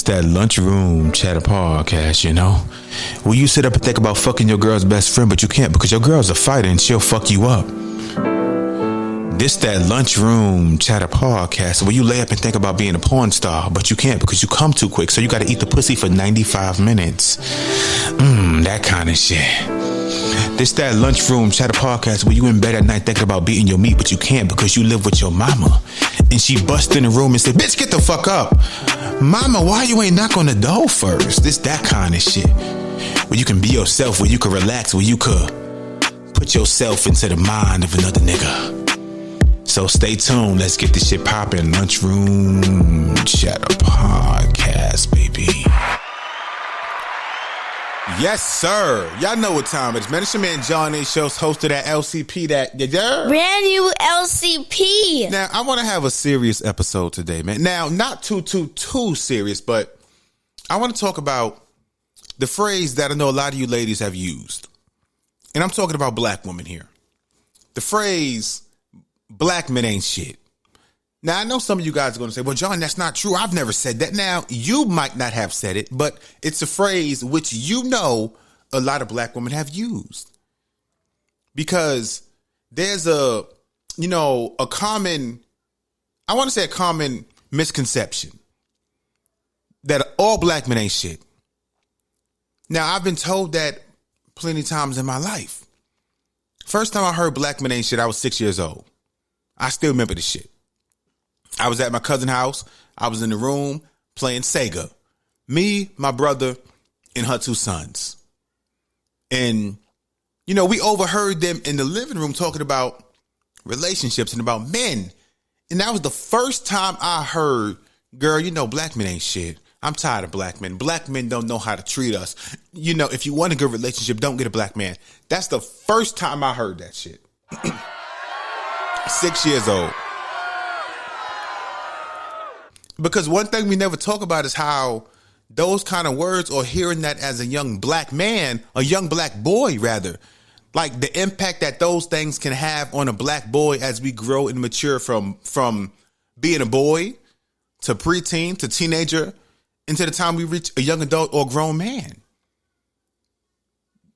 This that lunchroom chatter podcast, you know? Where you sit up and think about fucking your girl's best friend, but you can't because your girl's a fighter and she'll fuck you up. This that lunchroom chatter podcast where you lay up and think about being a porn star, but you can't because you come too quick, so you gotta eat the pussy for 95 minutes. That kind of shit. This that lunchroom chatter podcast where you in bed at night thinking about beating your meat, but you can't because you live with your mama. And she bust in the room and say, bitch, get the fuck up. Mama, why you ain't knock on the door first? This that kind of shit. Where you can be yourself, where you can relax, where you could put yourself into the mind of another nigga. So stay tuned. Let's get this shit popping. Lunchroom chatter podcast, baby. Yes, sir. Y'all know what time it is, man. It's your man John A. Schultz, host of that LCP that brand new LCP. Now, I want to have a serious episode today, man. Now, not too serious, but I want to talk about the phrase that I know a lot of you ladies have used. And I'm talking about black women here. The phrase, black men ain't shit. Now, I know some of you guys are going to say, well, John, that's not true. I've never said that. Now, you might not have said it, but it's a phrase which you know a lot of black women have used. Because there's a common misconception that all black men ain't shit. Now, I've been told that plenty of times in my life. First time I heard black men ain't shit, I was 6 years old. I still remember this shit. I was at my cousin's house. I was in the room playing Sega. Me, my brother, and her two sons. And, we overheard them in the living room talking about relationships and about men. And that was the first time I heard, girl, black men ain't shit. I'm tired of black men. Black men don't know how to treat us. If you want a good relationship, don't get a black man. That's the first time I heard that shit. 6 years old. Because one thing we never talk about is how those kind of words, or hearing that as a young black man, a young black boy rather, like the impact that those things can have on a black boy as we grow and mature from being a boy to preteen to teenager into the time we reach a young adult or grown man.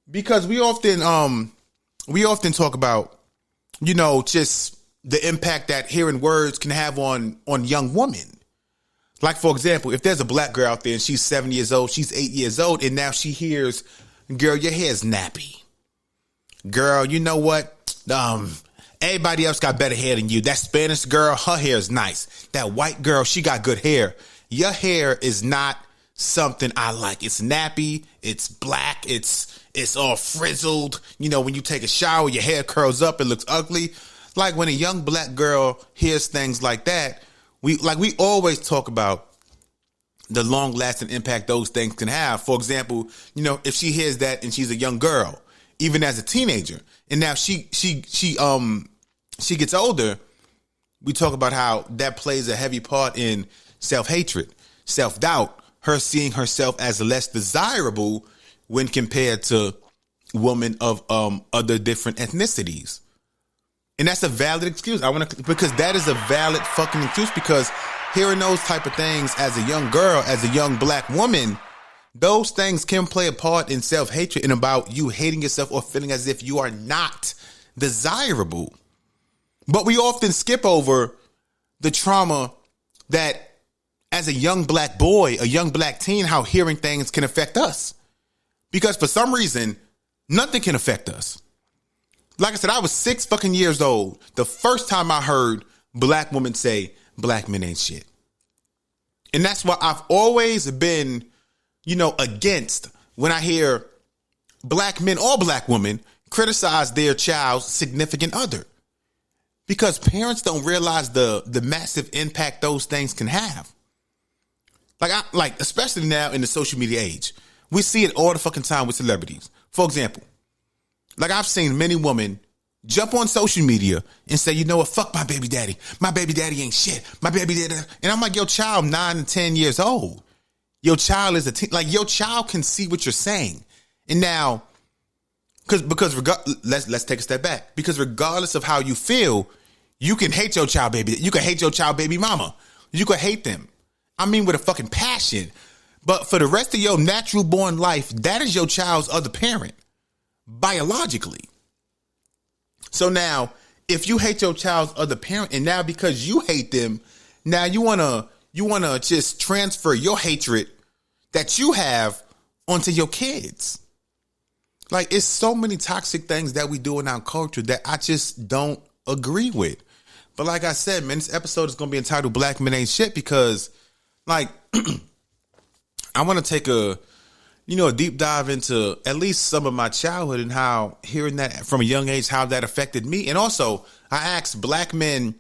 Because we often talk about, just the impact that hearing words can have on young women. Like, for example, if there's a black girl out there and she's 7 years old, she's 8 years old, and now she hears, girl, your hair's nappy. Girl, you know what? Everybody else got better hair than you. That Spanish girl, her hair's nice. That white girl, she got good hair. Your hair is not something I like. It's nappy. It's black. It's all frizzled. When you take a shower, your hair curls up. It looks ugly. Like when a young black girl hears things like that, we always talk about the long lasting impact those things can have. For example, if she hears that and she's a young girl, even as a teenager, and now she gets older, we talk about how that plays a heavy part in self-hatred, self-doubt, her seeing herself as less desirable when compared to women of other different ethnicities. And that's a valid excuse. Because that is a valid fucking excuse, because hearing those type of things as a young girl, as a young black woman, those things can play a part in self-hatred and about you hating yourself or feeling as if you are not desirable. But we often skip over the trauma that as a young black boy, a young black teen, how hearing things can affect us. Because for some reason, nothing can affect us. Like I said, I was 6 fucking years old the first time I heard black women say black men ain't shit. And that's why I've always been, against when I hear black men or black women criticize their child's significant other. Because parents don't realize the massive impact those things can have. Like especially now in the social media age. We see it all the fucking time with celebrities. For example, like I've seen many women jump on social media and say, you know what, fuck my baby daddy. My baby daddy ain't shit. My baby daddy. And I'm like, your child 9 and 10 years old. Your child is your child can see what you're saying. And now, let's take a step back. Because regardless of how you feel, you can hate your child baby. You can hate your child baby mama. You can hate them. I mean, with a fucking passion. But for the rest of your natural born life, that is your child's other parent, biologically. So now, if you hate your child's other parent, and now because you hate them, now you wanna just transfer your hatred that you have onto your kids. Like, it's so many toxic things that we do in our culture that I just don't agree with. But like I said, man, this episode is going to be entitled Black Men Ain't Shit because, like, I want to take a deep dive into at least some of my childhood and how hearing that from a young age, how that affected me. And also, I asked black men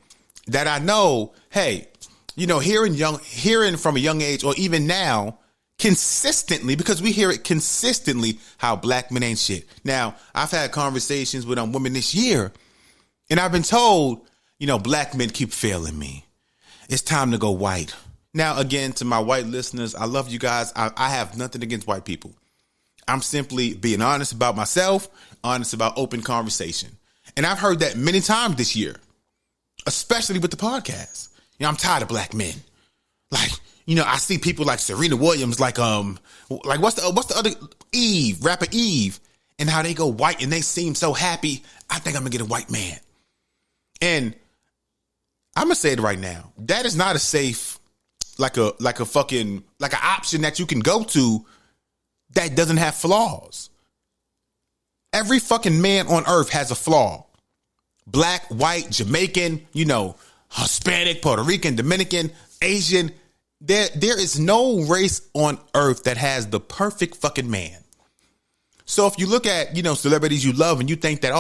that I know, hey, hearing from a young age or even now, consistently, because we hear it consistently, how black men ain't shit. Now, I've had conversations with women this year, and I've been told, black men keep failing me. It's time to go white. Now, again, to my white listeners, I love you guys. I have nothing against white people. I'm simply being honest about myself, honest about open conversation. And I've heard that many times this year, especially with the podcast. I'm tired of black men. Like, I see people like Serena Williams, like what's the other rapper Eve, and how they go white and they seem so happy. I think I'm gonna get a white man. And I'm gonna say it right now. That is not a safe, like an option that you can go to that doesn't have flaws. Every fucking man on earth has a flaw. Black, white, Jamaican, Hispanic, Puerto Rican, Dominican, Asian. There is no race on earth that has the perfect fucking man. So if you look at, celebrities you love and you think that,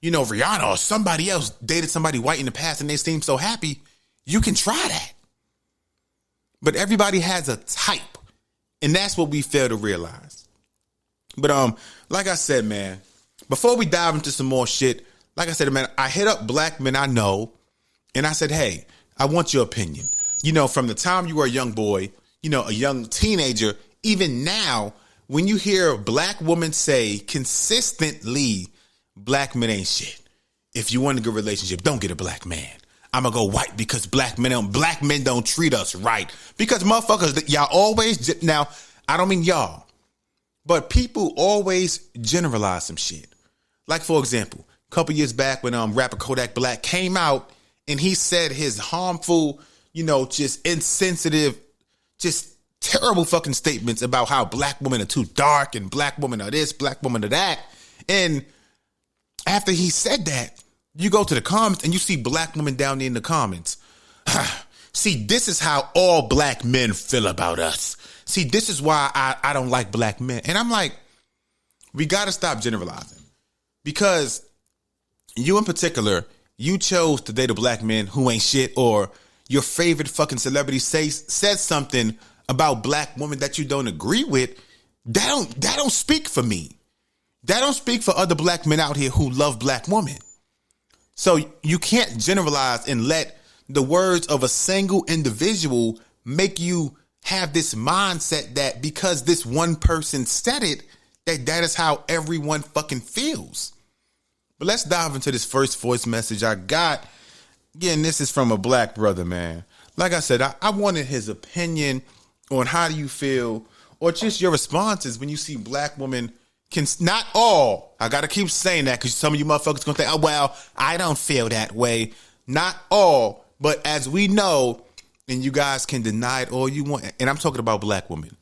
Rihanna or somebody else dated somebody white in the past and they seem so happy, you can try that. But everybody has a type, and that's what we fail to realize. But like I said, man, before we dive into some more shit, like I said, man, I hit up black men I know, and I said, hey, I want your opinion. From the time you were a young boy, a young teenager, even now, when you hear a black woman say consistently, black men ain't shit. If you want a good relationship, don't get a black man. I'm going to go white because black men don't treat us right. Because motherfuckers, y'all always, now, I don't mean y'all, but people always generalize some shit. Like, for example, a couple years back when rapper Kodak Black came out and he said his harmful, just insensitive, just terrible fucking statements about how black women are too dark and black women are this, black women are that. And after he said that, you go to the comments and you see black women down there in the comments. See, this is how all black men feel about us. See, this is why I don't like black men. And I'm like, we got to stop generalizing. Because you in particular, you chose to date a black man who ain't shit, or your favorite fucking celebrity says something about black women that you don't agree with. That don't speak for me. That don't speak for other black men out here who love black women. So you can't generalize and let the words of a single individual make you have this mindset that because this one person said it, that is how everyone fucking feels. But let's dive into this first voice message I got. Again, this is from a black brother, man. Like I said, I wanted his opinion on how do you feel, or just your responses when you see black women. Not all. I got to keep saying that because some of you motherfuckers going to think, oh, well, I don't feel that way. Not all. But as we know, and you guys can deny it all you want. And I'm talking about black women.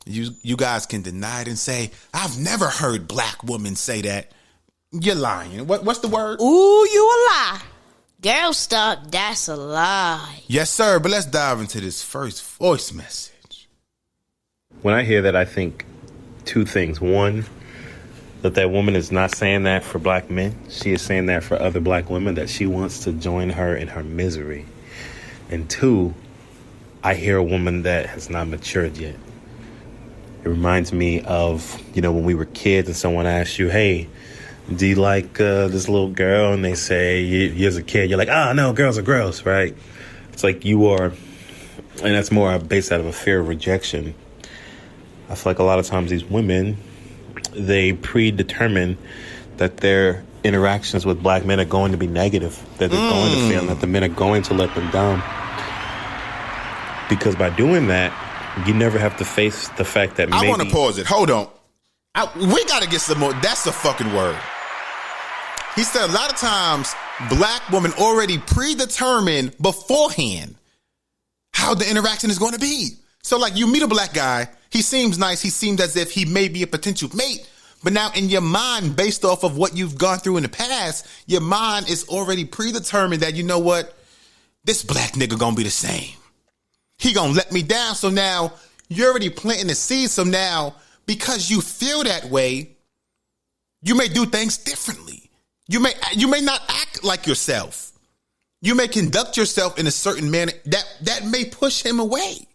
You guys can deny it and say, I've never heard black women say that. You're lying. What's the word? Ooh, you a lie. Girl, stop. That's a lie. Yes, sir. But let's dive into this first voice message. When I hear that, I think two things. One, that woman is not saying that for black men. She is saying that for other black women, that she wants to join her in her misery. And two, I hear a woman that has not matured yet. It reminds me of, when we were kids and someone asked you, hey, do you like this little girl? And they say, you as a kid, you're like, no, girls are gross, right? It's like you are, and that's more based out of a fear of rejection. I feel like a lot of times these women, they predetermine that their interactions with black men are going to be negative, that they're going to fail, that the men are going to let them down. Because by doing that, You never have to face the fact that I want to pause it. Hold on. We got to get some more. That's the fucking word. He said a lot of times black women already predetermine beforehand how the interaction is going to be. So like you meet a black guy, he seems nice. He seems as if he may be a potential mate. But now in your mind, based off of what you've gone through in the past, your mind is already predetermined that, you know what? This black nigga gonna be the same. He gonna let me down. So now you're already planting the seed. So now because you feel that way, you may do things differently. You may not act like yourself. You may conduct yourself in a certain manner that may push him away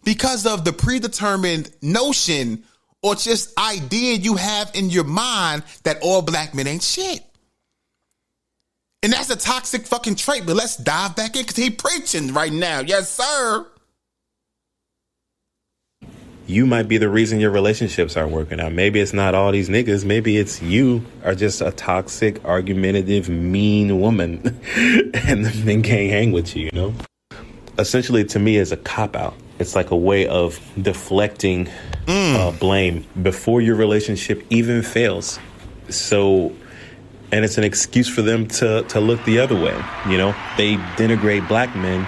because of the predetermined notion or just idea you have in your mind that all black men ain't shit. And that's a toxic fucking trait, but let's dive back in because he preaching right now. Yes, sir. You might be the reason your relationships aren't working out. Maybe it's not all these niggas. Maybe it's you are just a toxic, argumentative, mean woman and the men can't hang with you, you know? Essentially, to me, it's a cop-out. It's like a way of deflecting blame before your relationship even fails. So, and it's an excuse for them to look the other way. You know, they denigrate black men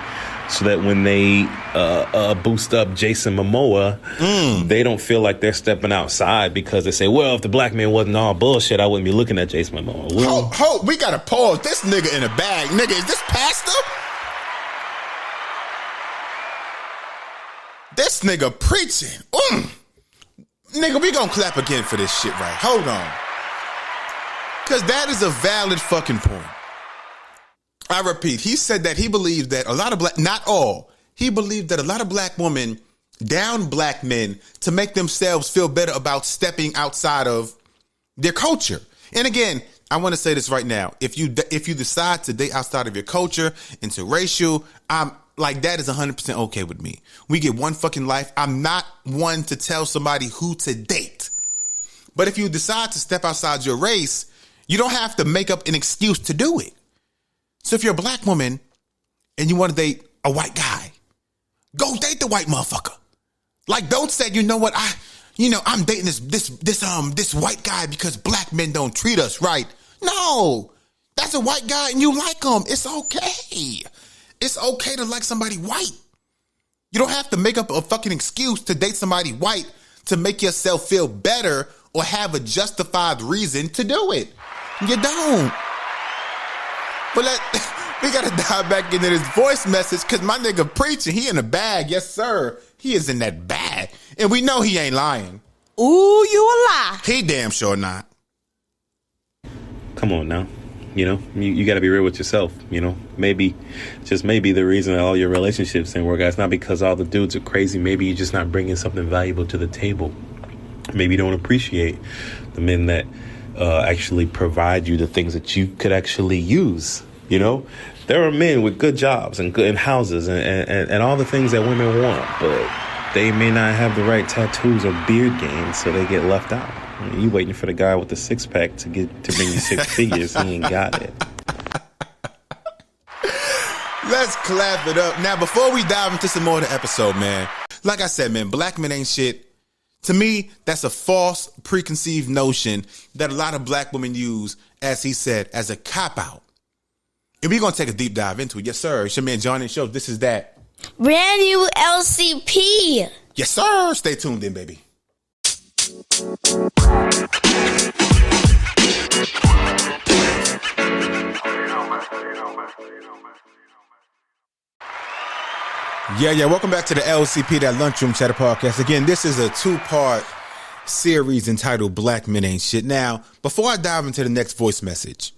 so that when they boost up Jason Momoa, they don't feel like they're stepping outside because they say, well, if the black man wasn't all bullshit, I wouldn't be looking at Jason Momoa. Well, we got to pause. This nigga in a bag. Nigga, is this pastor? This nigga preaching. Nigga, we gonna clap again for this shit, right? Hold on. Because that is a valid fucking point. I repeat, he said that he believes that a lot of not all, he believed that a lot of black women down black men to make themselves feel better about stepping outside of their culture. And again, I want to say this right now. If you decide to date outside of your culture, interracial, like that is 100% okay with me. We get one fucking life. I'm not one to tell somebody who to date. But if you decide to step outside your race, you don't have to make up an excuse to do it. So if you're a black woman and you want to date a white guy, go date the white motherfucker. Like, don't say, you know what, I'm dating this white guy because black men don't treat us right. No, that's a white guy and you like him. It's okay. It's okay to like somebody white. You don't have to make up a fucking excuse to date somebody white to make yourself feel better or have a justified reason to do it. You don't. But we got to dive back into this voice message because my nigga preaching, he in a bag. Yes, sir. He is in that bag. And we know he ain't lying. Ooh, you a lie. He damn sure not. Come on now. You know, you got to be real with yourself. You know, maybe, just maybe the reason that all your relationships didn't work out is not because all the dudes are crazy. Maybe you're just not bringing something valuable to the table. Maybe you don't appreciate the men that actually provide you the things that you could actually use. You know, there are men with good jobs and good houses and all the things that women want, but they may not have the right tattoos or beard game, so they get left out. You waiting for the guy with the six pack to bring you six figures. He ain't got it. Let's clap it up. Now, before we dive into some more of the episode, man, like I said, man, black men ain't shit. To me, that's a false preconceived notion that a lot of black women use, as he said, as a cop-out. And we're going to take a deep dive into it. Yes, sir. It's your man, Johnny Show. This is that. Brand new LCP. Yes, sir. Stay tuned in, baby. Yeah. Welcome back to the LCP, that Lunchroom Chatter Podcast. Again, this is a 2-part series entitled Black Men Ain't Shit. Now, before I dive into the next voice message,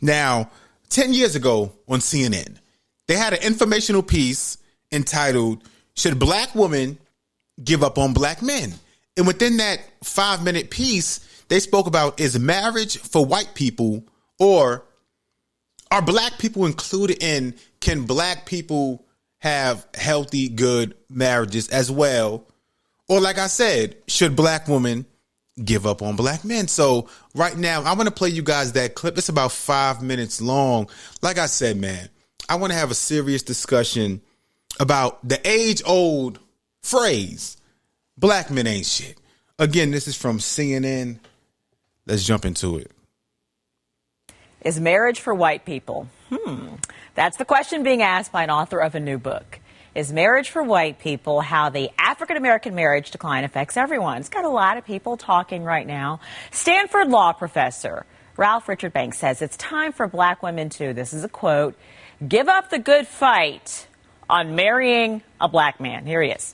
now, 10 years ago on CNN, they had an informational piece entitled, Should Black Women Give Up on Black Men? And within that 5-minute piece, they spoke about, is marriage for white people, or are black people included in, can black people have healthy, good marriages as well? Or like I said, should black women give up on black men? So right now, I want to play you guys that clip. It's about 5 minutes long. Like I said, man, I want to have a serious discussion about the age-old phrase, black men ain't shit. Again, this is from CNN. Let's jump into it. Is marriage for white people? That's the question being asked by an author of a new book. Is marriage for white people? How the African-American marriage decline affects everyone. It's got a lot of people talking right now. Stanford law professor Ralph Richard Banks says it's time for black women to, this is a quote, give up the good fight on marrying a black man. Here he is.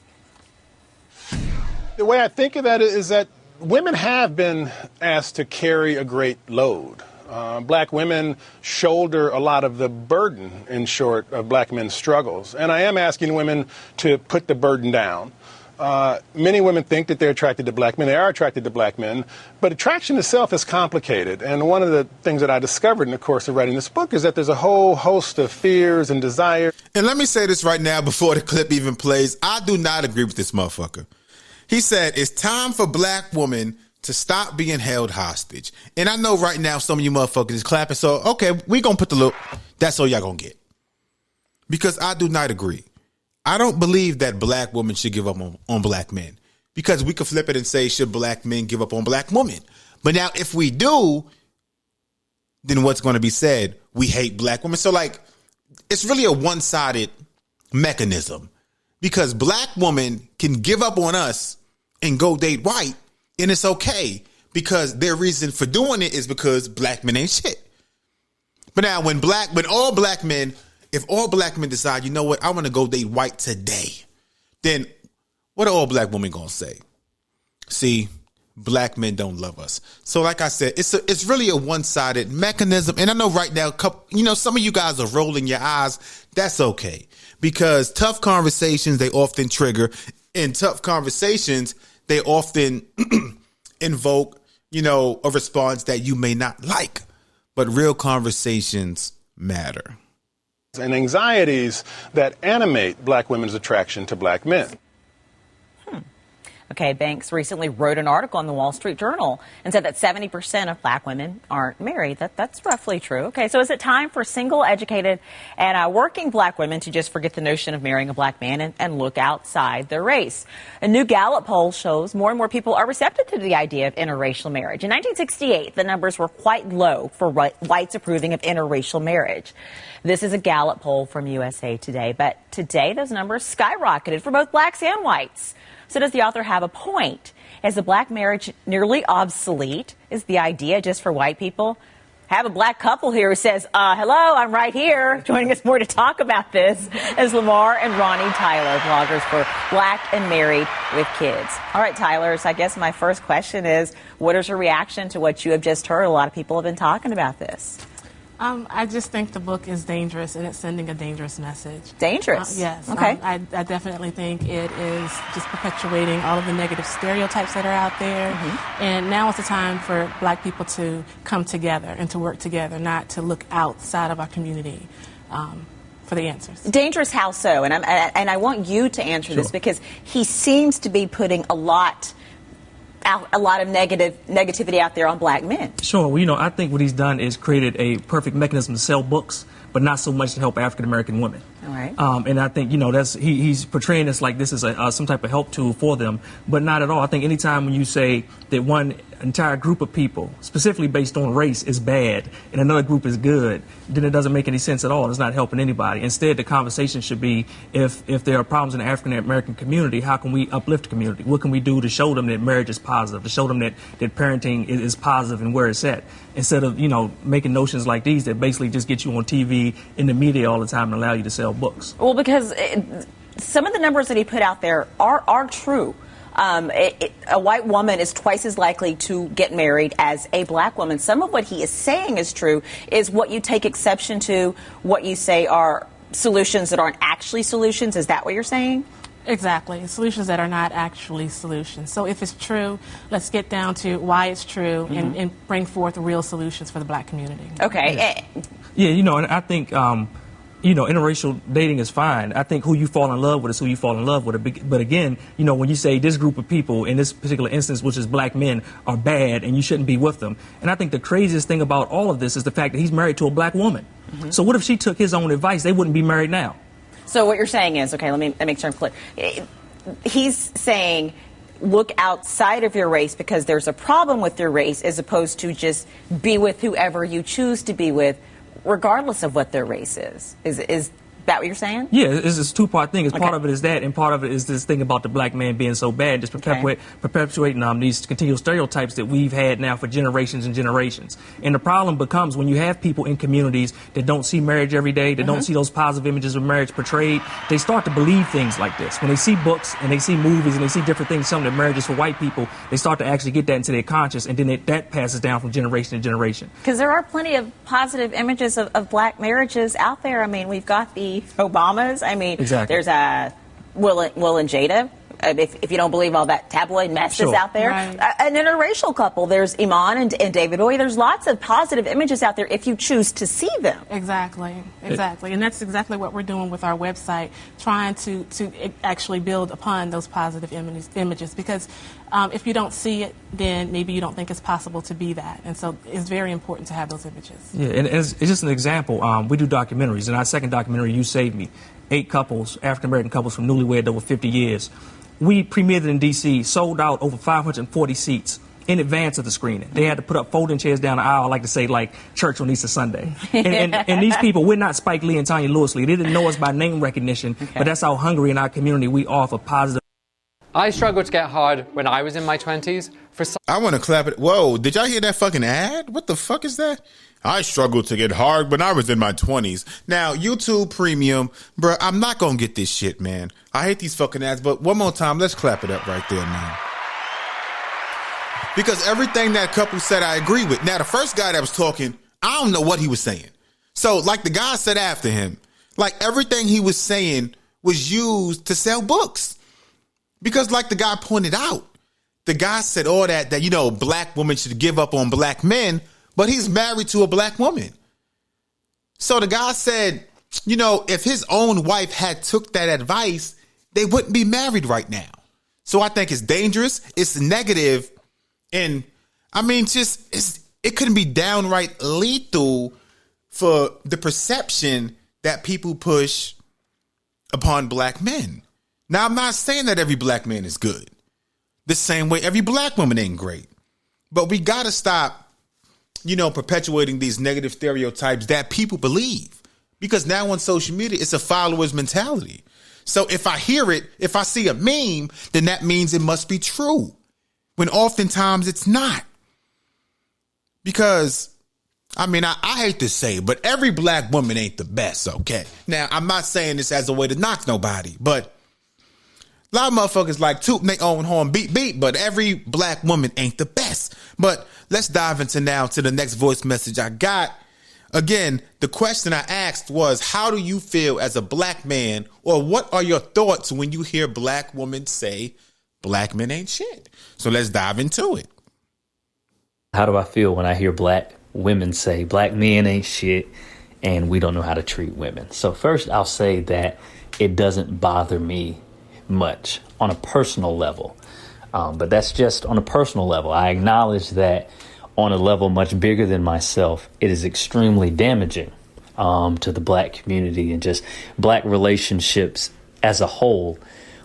The way I think of that is that women have been asked to carry a great load. Black women shoulder a lot of the burden, in short, of black men's struggles. And I am asking women to put the burden down. Many women think that they're attracted to black men. They are attracted to black men. But attraction itself is complicated. And one of the things that I discovered in the course of writing this book is that there's a whole host of fears and desires. And let me say this right now before the clip even plays. I do not agree with this motherfucker. He said it's time for black women to stop being held hostage. And I know right now some of you motherfuckers is clapping. So, okay, we going to put the look. That's all y'all going to get. Because I do not agree. I don't believe that black women should give up on black men. Because we could flip it and say, should black men give up on black women? But now if we do, then what's going to be said? We hate black women. So like, it's really a one-sided mechanism. Because black women can give up on us and go date white. And it's okay because their reason for doing it is because black men ain't shit. But now when all black men, if all black men decide, you know what, I want to go date white today, then what are all black women going to say? See, black men don't love us. So like I said, it's really a one-sided mechanism. And I know right now, some of you guys are rolling your eyes. That's okay. Because tough conversations, they often trigger. In tough conversations, they often invoke, a response that you may not like. But real conversations matter. And anxieties that animate black women's attraction to black men. Okay, Banks recently wrote an article in the Wall Street Journal and said that 70% of black women aren't married. That's roughly true. Okay, so is it time for single, educated, and working black women to just forget the notion of marrying a black man and look outside their race? A new Gallup poll shows more and more people are receptive to the idea of interracial marriage. In 1968, the numbers were quite low for whites approving of interracial marriage. This is a Gallup poll from USA Today, but today those numbers skyrocketed for both blacks and whites. So does the author have a point? Is the black marriage nearly obsolete? Is the idea just for white people? Have a black couple here who says, hello, I'm right here. Joining us more to talk about this is Lamar and Ronnie Tyler, bloggers for Black and Married with Kids. All right, Tyler, so I guess my first question is, what is your reaction to what you have just heard? A lot of people have been talking about this. I just think the book is dangerous, and it's sending a dangerous message. Dangerous? Yes. Okay. I definitely think it is just perpetuating all of the negative stereotypes that are out there. Mm-hmm. And now is the time for black people to come together and to work together, not to look outside of our community for the answers. Dangerous how so? And I want you to answer this because he seems to be putting a lot of negativity out there on black men. Sure. Well, I think what he's done is created a perfect mechanism to sell books, but not so much to help African American women. All right. And I think, he's portraying this like this is some type of help tool for them, but not at all. I think anytime when you say that one entire group of people, specifically based on race, is bad and another group is good, then it doesn't make any sense at all. It's not helping anybody. Instead, the conversation should be if there are problems in the African American community, how can we uplift the community? What can we do to show them that marriage is positive, to show them that parenting is positive and where it's at? Instead of, making notions like these that basically just get you on TV, in the media all the time and allow you to sell books. Well, because some of the numbers that he put out there are true. A white woman is twice as likely to get married as a black woman. Some of what he is saying is true. Is what you take exception to, what you say are solutions that aren't actually solutions. Is that what you're saying? Exactly. Solutions that are not actually solutions. So if it's true, let's get down to why it's true and bring forth real solutions for the black community. Okay. Yeah, and I think, interracial dating is fine. I think who you fall in love with is who you fall in love with. But again, when you say this group of people, in this particular instance, which is black men, are bad and you shouldn't be with them. And I think the craziest thing about all of this is the fact that he's married to a black woman. Mm-hmm. So what if she took his own advice? They wouldn't be married now. So what you're saying is, okay, let me make sure I'm clear. he's saying look outside of your race because there's a problem with your race, as opposed to just be with whoever you choose to be with, regardless of what their race is. Is that what you're saying? Yeah, it's a two-part thing. Okay. Part of it is that, and part of it is this thing about the black man being so bad, just perpetuating these continual stereotypes that we've had now for generations and generations. And the problem becomes when you have people in communities that don't see marriage every day, that don't see those positive images of marriage portrayed, they start to believe things like this. When they see books and they see movies and they see different things, something that marriage is for white people, they start to actually get that into their conscious, and then that passes down from generation to generation. Because there are plenty of positive images of black marriages out there. I mean, we've got the Obamas. I mean, exactly. There's Will and Jada. If you don't believe all that tabloid mess is out there. Right. An interracial couple. There's Iman and David Bowie. There's lots of positive images out there if you choose to see them. Exactly. And that's exactly what we're doing with our website, trying to actually build upon those positive images. Because if you don't see it, then maybe you don't think it's possible to be that. And so it's very important to have those images. Yeah, and it's just an example. We do documentaries. In our second documentary, You Saved Me, 8 couples, African-American couples from newlywed over 50 years. We premiered it in D.C., sold out over 540 seats in advance of the screening. They had to put up folding chairs down the aisle, I like to say, like church on Easter Sunday. And these people, we're not Spike Lee and Tanya Lewis Lee. They didn't know us by name recognition, but that's how hungry in our community we are for positive. I struggled to get hard when I was in my 20s. I want to clap it. Whoa, did y'all hear that fucking ad? What the fuck is that? I struggled to get hard when I was in my 20s. Now, YouTube Premium, bruh, I'm not going to get this shit, man. I hate these fucking ads, but one more time, let's clap it up right there, man. Because everything that couple said, I agree with. Now, the first guy that was talking, I don't know what he was saying. So, like the guy said after him, like everything he was saying was used to sell books. Because like the guy pointed out, the guy said all that, you know, black women should give up on black men, but he's married to a black woman. So the guy said, you know, if his own wife had took that advice, they wouldn't be married right now. So I think it's dangerous. It's negative. And I mean, it couldn't be downright lethal for the perception that people push upon black men. Now, I'm not saying that every black man is good. The same way every black woman ain't great. But we got to stop, you know, perpetuating these negative stereotypes that people believe. Because now on social media, it's a follower's mentality. So if I hear it, if I see a meme, then that means it must be true. When oftentimes it's not. Because, I mean, I hate to say it, but every black woman ain't the best, okay? Now, I'm not saying this as a way to knock nobody, but a lot of motherfuckers like tooting their own horn, beat, but every black woman ain't the best. But let's dive into the next voice message I got. Again, the question I asked was, how do you feel as a black man, or what are your thoughts when you hear black women say black men ain't shit? So let's dive into it. How do I feel when I hear black women say black men ain't shit and we don't know how to treat women? So first, I'll say that it doesn't bother me much on a personal level. But that's just on a personal level. I acknowledge that on a level much bigger than myself, it is extremely damaging to the black community and just black relationships as a whole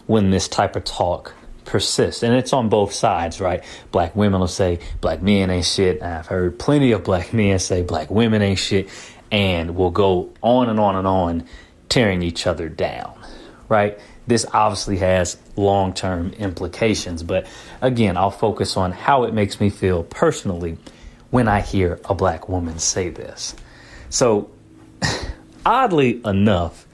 when this type of talk persists. And it's on both sides, right? Black women will say black men ain't shit. I've heard plenty of black men say black women ain't shit, and we'll go on and on and on, tearing each other down, right? This obviously has long-term implications, but again, I'll focus on how it makes me feel personally when I hear a black woman say this. So, oddly enough,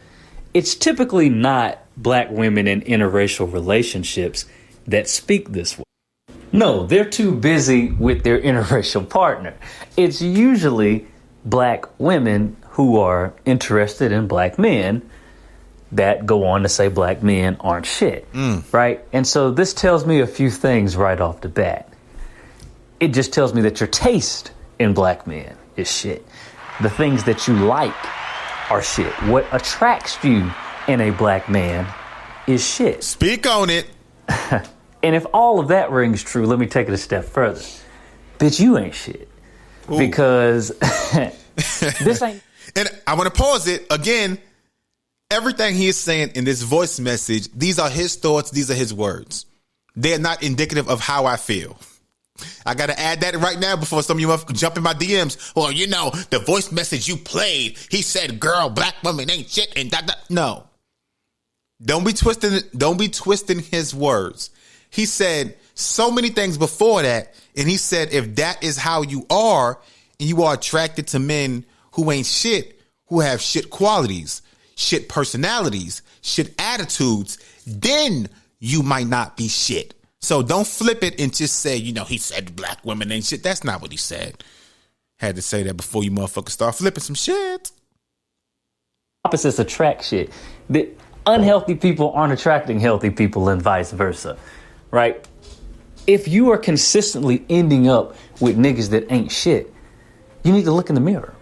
it's typically not black women in interracial relationships that speak this way. No, they're too busy with their interracial partner. It's usually black women who are interested in black men that go on to say black men aren't shit, right? And so this tells me a few things right off the bat. It just tells me that your taste in black men is shit. The things that you like are shit. What attracts you in a black man is shit. Speak on it. And if all of that rings true, let me take it a step further. Bitch, you ain't shit. Ooh. Because this ain't... And I want to pause it again. Everything he is saying in this voice message, these are his thoughts. These are his words. They're not indicative of how I feel. I got to add that right now before some of you jump in my DMs. Well, you know, the voice message you played, he said, girl, black women ain't shit and that. No. Don't be twisting his words. He said so many things before that. And he said, if that is how you are and you are attracted to men who ain't shit, who have shit qualities, shit personalities, shit attitudes, then you might not be shit. So don't flip it and just say, you know, he said black women ain't shit. That's not what he said. Had to say that before you motherfuckers start flipping some shit. Opposites attract shit. The unhealthy people aren't attracting healthy people and vice versa, right? If you are consistently ending up with niggas that ain't shit, you need to look in the mirror.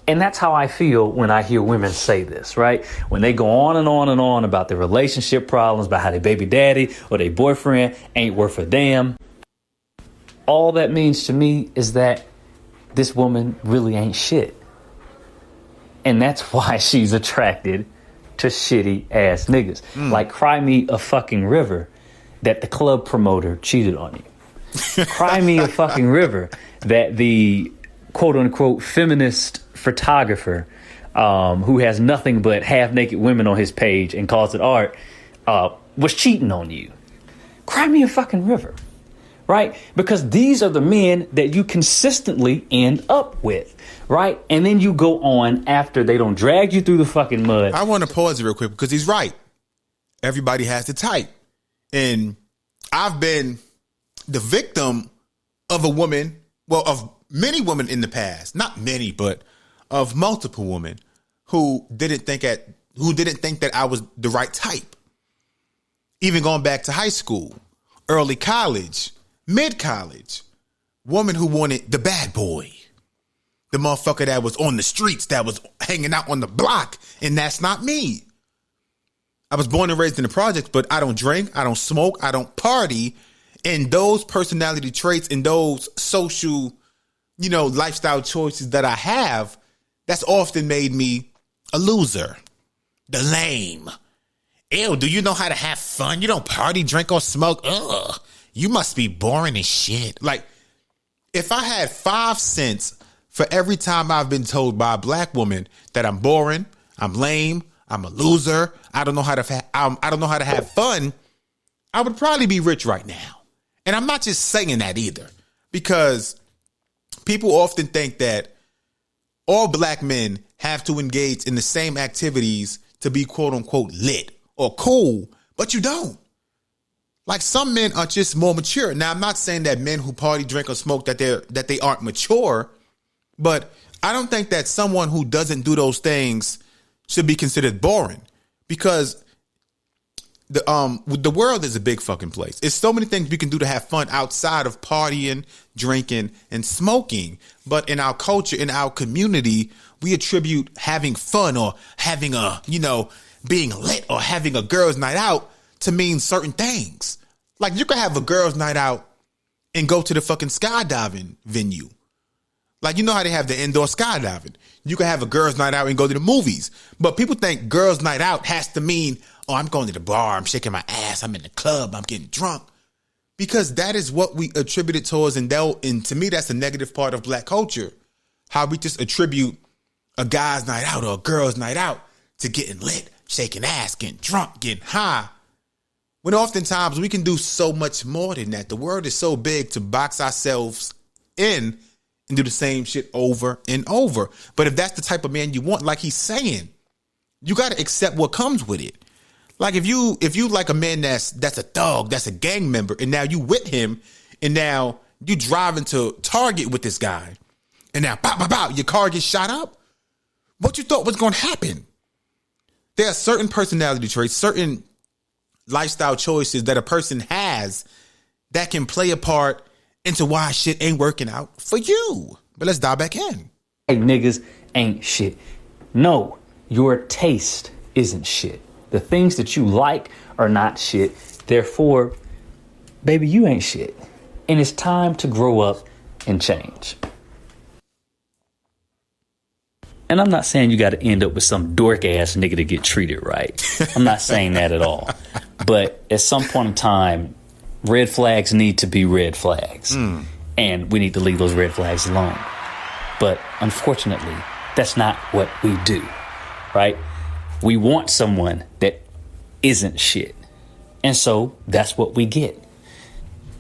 And that's how I feel when I hear women say this, right? When they go on and on and on about their relationship problems, about how their baby daddy or their boyfriend ain't worth a damn. All that means to me is that this woman really ain't shit. And that's why she's attracted to shitty ass niggas. Like, cry me a fucking river that the club promoter cheated on you. Cry me a fucking river that the quote unquote feminist photographer who has nothing but half naked women on his page and calls it art was cheating on you. Cry me a fucking river, right? Because these are the men that you consistently end up with, right? And then you go on after they don't drag you through the fucking mud. I want to pause it real quick because he's right. Everybody has the type. And I've been the victim of a woman, well, of many women in the past, not many, but of multiple women who didn't think that I was the right type. Even going back to high school, early college, mid-college, woman who wanted the bad boy, the motherfucker that was on the streets, that was hanging out on the block, and that's not me. I was born and raised in the projects, but I don't drink, I don't smoke, I don't party, and those personality traits and those social, you know, lifestyle choices that I have, that's often made me a loser, the lame. Ew, do you know how to have fun? You don't party, drink, or smoke? Ugh, you must be boring as shit. Like, if I had 5 cents for every time I've been told by a black woman that I'm boring, I'm lame, I'm a loser, I don't know how to have fun, I would probably be rich right now. And I'm not just saying that either, because people often think that all black men have to engage in the same activities to be quote unquote lit or cool, but you don't. Like, some men are just more mature. Now, I'm not saying that men who party, drink, or smoke that they aren't mature, but I don't think that someone who doesn't do those things should be considered boring, because the world is a big fucking place. It's so many things we can do to have fun outside of partying, drinking, and smoking. But in our culture, in our community, we attribute having fun or having being lit or having a girls' night out to mean certain things. Like, you can have a girls' night out and go to the fucking skydiving venue. Like, you know how they have the indoor skydiving. You can have a girls' night out and go to the movies. But people think girls' night out has to mean, oh, I'm going to the bar, I'm shaking my ass, I'm in the club, I'm getting drunk. Because that is what we attribute it towards. And to me, that's a negative part of black culture. How we just attribute a guy's night out or a girl's night out to getting lit, shaking ass, getting drunk, getting high. When oftentimes we can do so much more than that. The world is so big to box ourselves in and do the same shit over and over. But if that's the type of man you want, like he's saying, you got to accept what comes with it. Like, if you like a man that's a thug, that's a gang member, and now you with him, and now you driving to Target with this guy, and now pow, pow, pow, your car gets shot up. What you thought was going to happen? There are certain personality traits, certain lifestyle choices that a person has that can play a part into why shit ain't working out for you. But let's dive back in. Hey, niggas ain't shit. No, your taste isn't shit. The things that you like are not shit. Therefore, baby, you ain't shit. And it's time to grow up and change. And I'm not saying you got to end up with some dork ass nigga to get treated right. I'm not saying that at all. But at some point in time, red flags need to be red flags. And we need to leave those red flags alone. But unfortunately, that's not what we do, right? We want someone that isn't shit. And so that's what we get.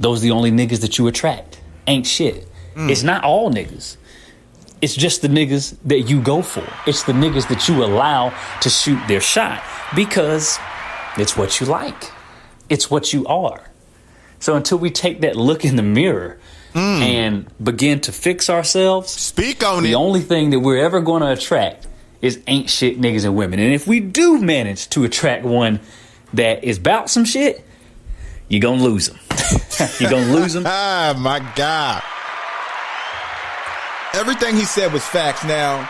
Those are the only niggas that you attract. Ain't shit. It's not all niggas. It's just the niggas that you go for. It's the niggas that you allow to shoot their shot because it's what you like. It's what you are. So until we take that look in the mirror and begin to fix ourselves, speak on the only thing that we're ever going to attract is ain't shit niggas and women. And if we do manage to attract one that is about some shit, you're going to lose them. You're going to lose them. Ah, my God. Everything he said was facts. Now,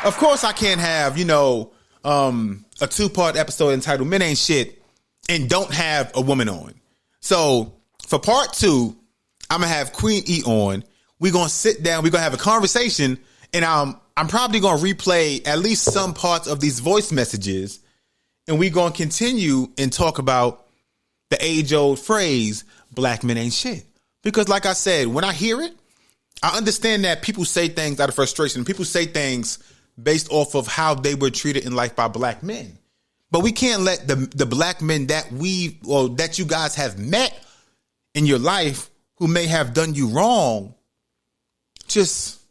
of course, I can't have, a 2-part episode entitled Men Ain't Shit and don't have a woman on. So for part 2, I'm going to have Queen E on. We're going to sit down. We're going to have a conversation. And I'm probably going to replay at least some parts of these voice messages. And we're going to continue and talk about the age-old phrase, black men ain't shit. Because like I said, when I hear it, I understand that people say things out of frustration. People say things based off of how they were treated in life by black men. But we can't let the black men that that you guys have met in your life who may have done you wrong just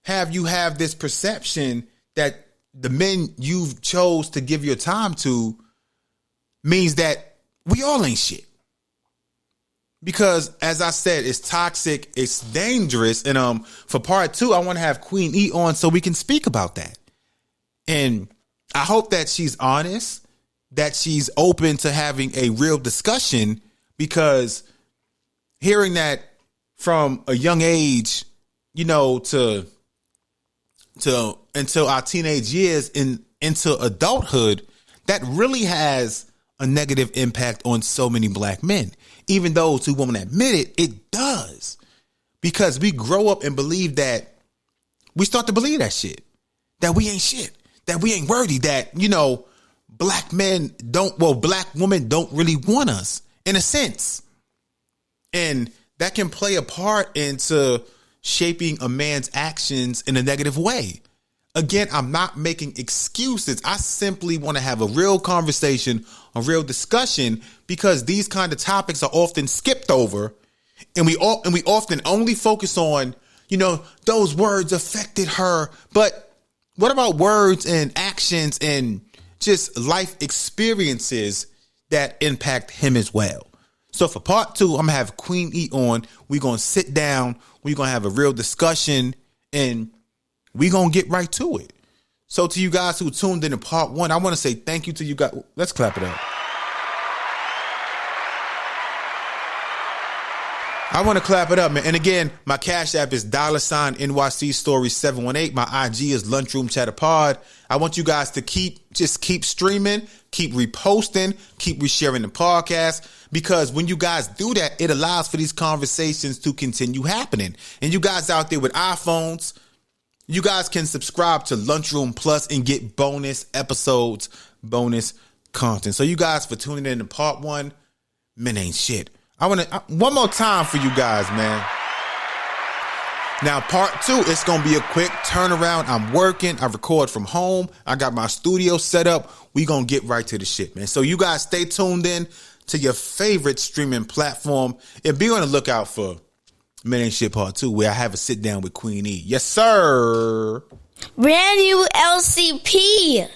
have you have this perception that the men you've chose to give your time to means that we all ain't shit. Because as I said, it's toxic, it's dangerous. And for part 2, I want to have Queen E on so we can speak about that. And I hope that she's honest, that she's open to having a real discussion, because hearing that from a young age, to until our teenage years into adulthood, that really has a negative impact on so many black men. Even those who won't admit it, it does. Because we grow up and believe that, we start to believe that shit. That we ain't shit. That we ain't worthy. That, black women don't really want us, in a sense. And that can play a part into shaping a man's actions in a negative way. Again, I'm not making excuses. I simply want to have a real conversation, a real discussion, because these kind of topics are often skipped over, and we often only focus on, those words affected her. But what about words and actions and just life experiences that impact him as well? So for part 2, I'm going to have Queen E on. We're going to sit down. We're going to have a real discussion, and we're going to get right to it. So to you guys who tuned in to part 1, I want to say thank you to you guys. Let's clap it up. I want to clap it up, man. And again, my Cash App is $NYC Story 718. My IG is Lunchroom Chatter Pod. I want you guys to keep streaming, keep reposting, keep resharing the podcast, because when you guys do that, it allows for these conversations to continue happening. And you guys out there with iPhones, you guys can subscribe to Lunchroom Plus and get bonus episodes, bonus content. So you guys for tuning in to part 1, Men Ain't Shit. I want to one more time for you guys, man. Now, part 2, it's going to be a quick turnaround. I'm working. I record from home. I got my studio set up. We going to get right to the shit, man. So you guys stay tuned in to your favorite streaming platform, and be on the lookout for Men Ain't Shit Part 2, where I have a sit down with Queen E. Yes, sir. Brand new LCP.